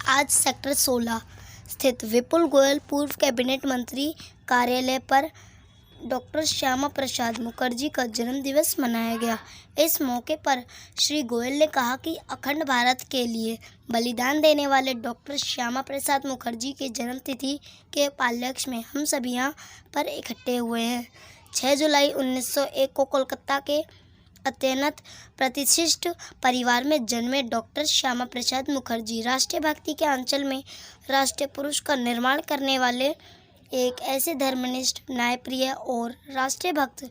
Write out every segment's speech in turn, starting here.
आज सेक्टर 16 स्थित विपुल गोयल पूर्व कैबिनेट मंत्री कार्यालय पर डॉक्टर श्यामा प्रसाद मुखर्जी का जन्मदिवस मनाया गया। इस मौके पर श्री गोयल ने कहा कि अखंड भारत के लिए बलिदान देने वाले डॉक्टर श्यामा प्रसाद मुखर्जी के जन्मतिथि के उपलक्ष्य में हम सभी यहाँ पर इकट्ठे हुए हैं। 6 जुलाई 1901 को कोलकाता के अत्यंत प्रतिष्ठित परिवार में जन्मे डॉक्टर श्यामा प्रसाद मुखर्जी राष्ट्रीय भक्ति के अंचल में राष्ट्रीय पुरुष का निर्माण करने वाले एक ऐसे धर्मनिष्ठ, न्यायप्रिय और राष्ट्रीय भक्त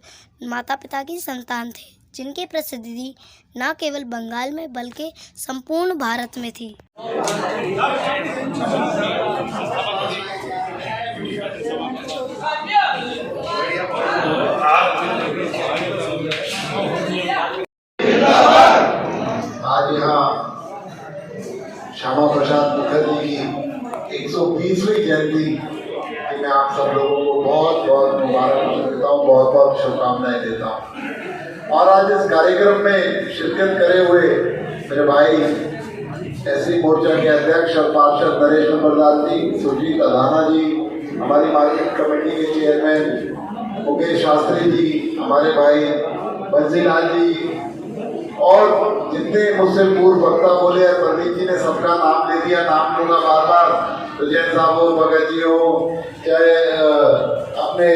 माता पिता की संतान थे, जिनकी प्रसिद्धि न केवल बंगाल में बल्कि संपूर्ण भारत में थी। आज यहाँ श्यामा प्रसाद मुखर्जी की 120वीं जयंती की मैं आप सब लोगों को बहुत बहुत मुबारकबाद देता हूँ, बहुत बहुत शुभकामनाएं देता हूँ। और आज इस कार्यक्रम में शिरकत करे हुए मेरे भाई एससी मोर्चा के अध्यक्ष और पार्षद नरेश नंबरदार जी, सुजीत अधाना जी, हमारी मार्केट कमेटी के चेयरमैन मुकेश शास्त्री जी, हमारे भाई बंसीलाल जी और जितने मुझसे पूर्व वक्ता बोले, प्रदीप जी ने सबका नाम ले दिया, नाम लूंगा बार बार, तो जैन साहब हो, भगत जी हो, चाहे अपने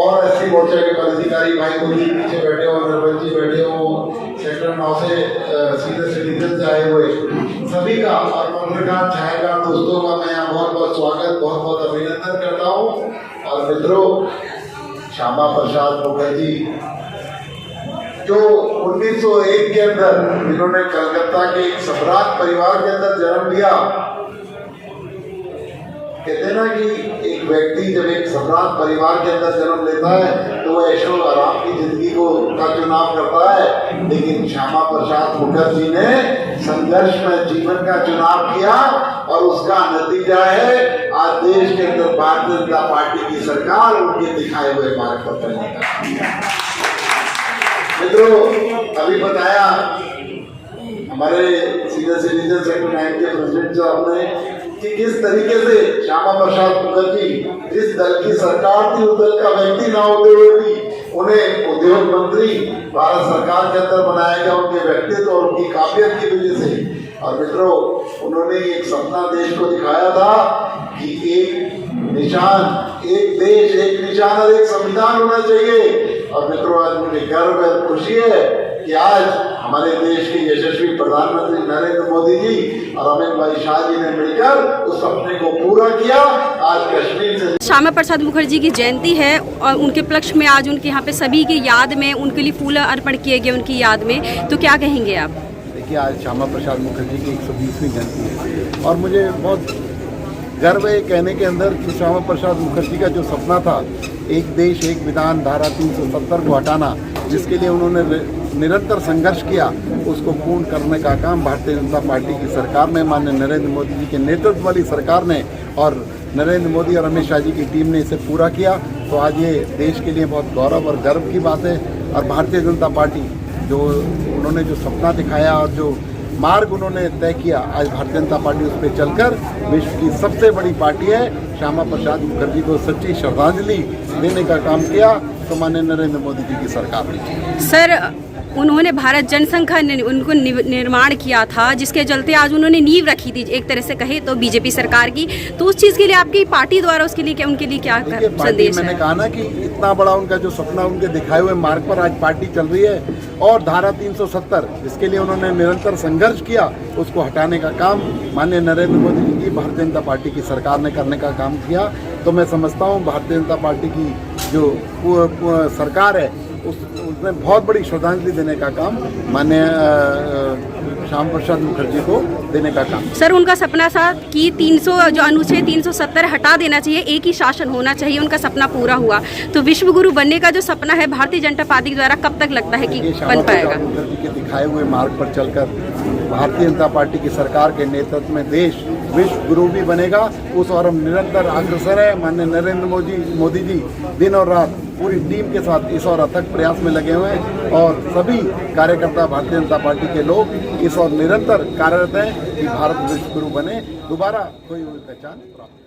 और एससी मोर्चा के पदाधिकारी भाई मोदी पीछे बैठे हो, निर्मल जी बैठे हो, सेक्टर 9 से सीनियर सिटीजन से आए हुए सभी का और पत्रकार छायाकार दोस्तों का मैं यहाँ बहुत बहुत स्वागत, बहुत बहुत अभिनंदन करता हूँ। और मित्रों, श्यामा प्रसाद मुखर्जी जो 1901 के अंदर इन्होंने कलकत्ता के एक सम्राट परिवार के अंदर जन्म लिया। कहते हैं ना कि एक व्यक्ति जब एक सम्राट परिवार के अंदर जन्म लेता है तो वो ऐशो आराम की जिंदगी का चुनाव करता है, लेकिन श्यामा प्रसाद मुखर्जी ने संघर्ष में जीवन का चुनाव किया और उसका नतीजा है आज देश के अंदर भारतीय जनता पार्टी की सरकार उनके दिखाए हुए मार्ग पर चलने का। मित्रों, अभी बताया हमारे सीनियर सिटीजन सेक्टर 9 के प्रेसिडेंट साहब ने कि किस तरीके से श्यामा प्रसाद मुखर्जी जिस दल की सरकार थी उस दल का व्यक्ति ना होते हुए भी उन्हें उद्योग मंत्री भारत सरकार के अंदर बनाया गया, उनके व्यक्तित्व और उनकी काबिलियत की वजह से। और मित्रों, उन्होंने एक सपना देश को दिखाया था कि एक निशान, एक देश, एक निशान और एक संविधान होना चाहिए। और मित्रों, आज मुझे गर्व है, खुशी है कि आज हमारे देश के यशस्वी प्रधानमंत्री नरेंद्र मोदी जी और अमित भाई शाह जी ने मिलकर उस सपने को पूरा किया। आज कश्मीर से श्यामा प्रसाद मुखर्जी की जयंती है और उनके उपलक्ष्य में आज उनके यहाँ पे सभी की याद में उनके लिए फूल अर्पण किए गए उनकी याद में, तो क्या कहेंगे आप? देखिए, आज श्यामा प्रसाद मुखर्जी की 120वीं जयंती है और मुझे बहुत गर्व है कहने के अंदर कि श्यामा प्रसाद मुखर्जी का जो सपना था, एक देश एक विधान धारा 370 को हटाना, जिसके लिए उन्होंने निरंतर संघर्ष किया, उसको पूर्ण करने का काम भारतीय जनता पार्टी की सरकार ने, माननीय नरेंद्र मोदी जी के नेतृत्व वाली सरकार ने और नरेंद्र मोदी और अमित शाह जी की टीम ने इसे पूरा किया। तो आज ये देश के लिए बहुत गौरव और गर्व की बात है। और भारतीय जनता पार्टी जो उन्होंने जो सपना दिखाया और जो मार्ग उन्होंने तय किया, आज भारतीय जनता पार्टी उस पर चलकर विश्व की सबसे बड़ी पार्टी है। श्यामा प्रसाद मुखर्जी को सच्ची श्रद्धांजलि देने का काम किया तो माननीय नरेंद्र मोदी जी की सरकार ने। सर, उन्होंने भारत जनसंघ का उनको निर्माण किया था, जिसके चलते आज उन्होंने नींव रखी थी एक तरह से कहे तो बीजेपी सरकार की। तो उस चीज़ के लिए आपकी पार्टी द्वारा उसके लिए क्या, उनके लिए क्या संदेश है? मैंने कहा ना कि इतना बड़ा उनका जो सपना उनके दिखाए हुए मार्ग पर आज पार्टी चल रही है और धारा 370 जिसके लिए उन्होंने निरंतर संघर्ष किया, उसको हटाने का काम माननीय नरेंद्र मोदी जी की भारतीय जनता पार्टी की सरकार ने करने का काम किया। तो मैं समझता हूँ भारतीय जनता पार्टी की जो सरकार है उसने बहुत बड़ी श्रद्धांजलि देने का काम माननीय श्यामा प्रसाद मुखर्जी को देने का काम। सर, उनका सपना था कि 300 जो अनुच्छेद 370 हटा देना चाहिए, एक ही शासन होना चाहिए, उनका सपना पूरा हुआ। तो विश्व गुरु बनने का जो सपना है भारतीय जनता पार्टी द्वारा कब तक लगता है कि बन पाएगा? मुखर्जी के दिखाए हुए मार्ग पर चलकर भारतीय जनता पार्टी की सरकार के नेतृत्व में देश विश्व गुरु भी बनेगा, उस और हम निरंतर अग्रसर है। माननीय नरेंद्र मोदी जी दिन और रात पूरी टीम के साथ इस और अथक प्रयास में लगे हुए हैं और सभी कार्यकर्ता भारतीय जनता पार्टी के लोग इस और निरंतर कार्यरत हैं कि भारत विश्व गुरु बने, दोबारा कोई पहचान प्राप्त।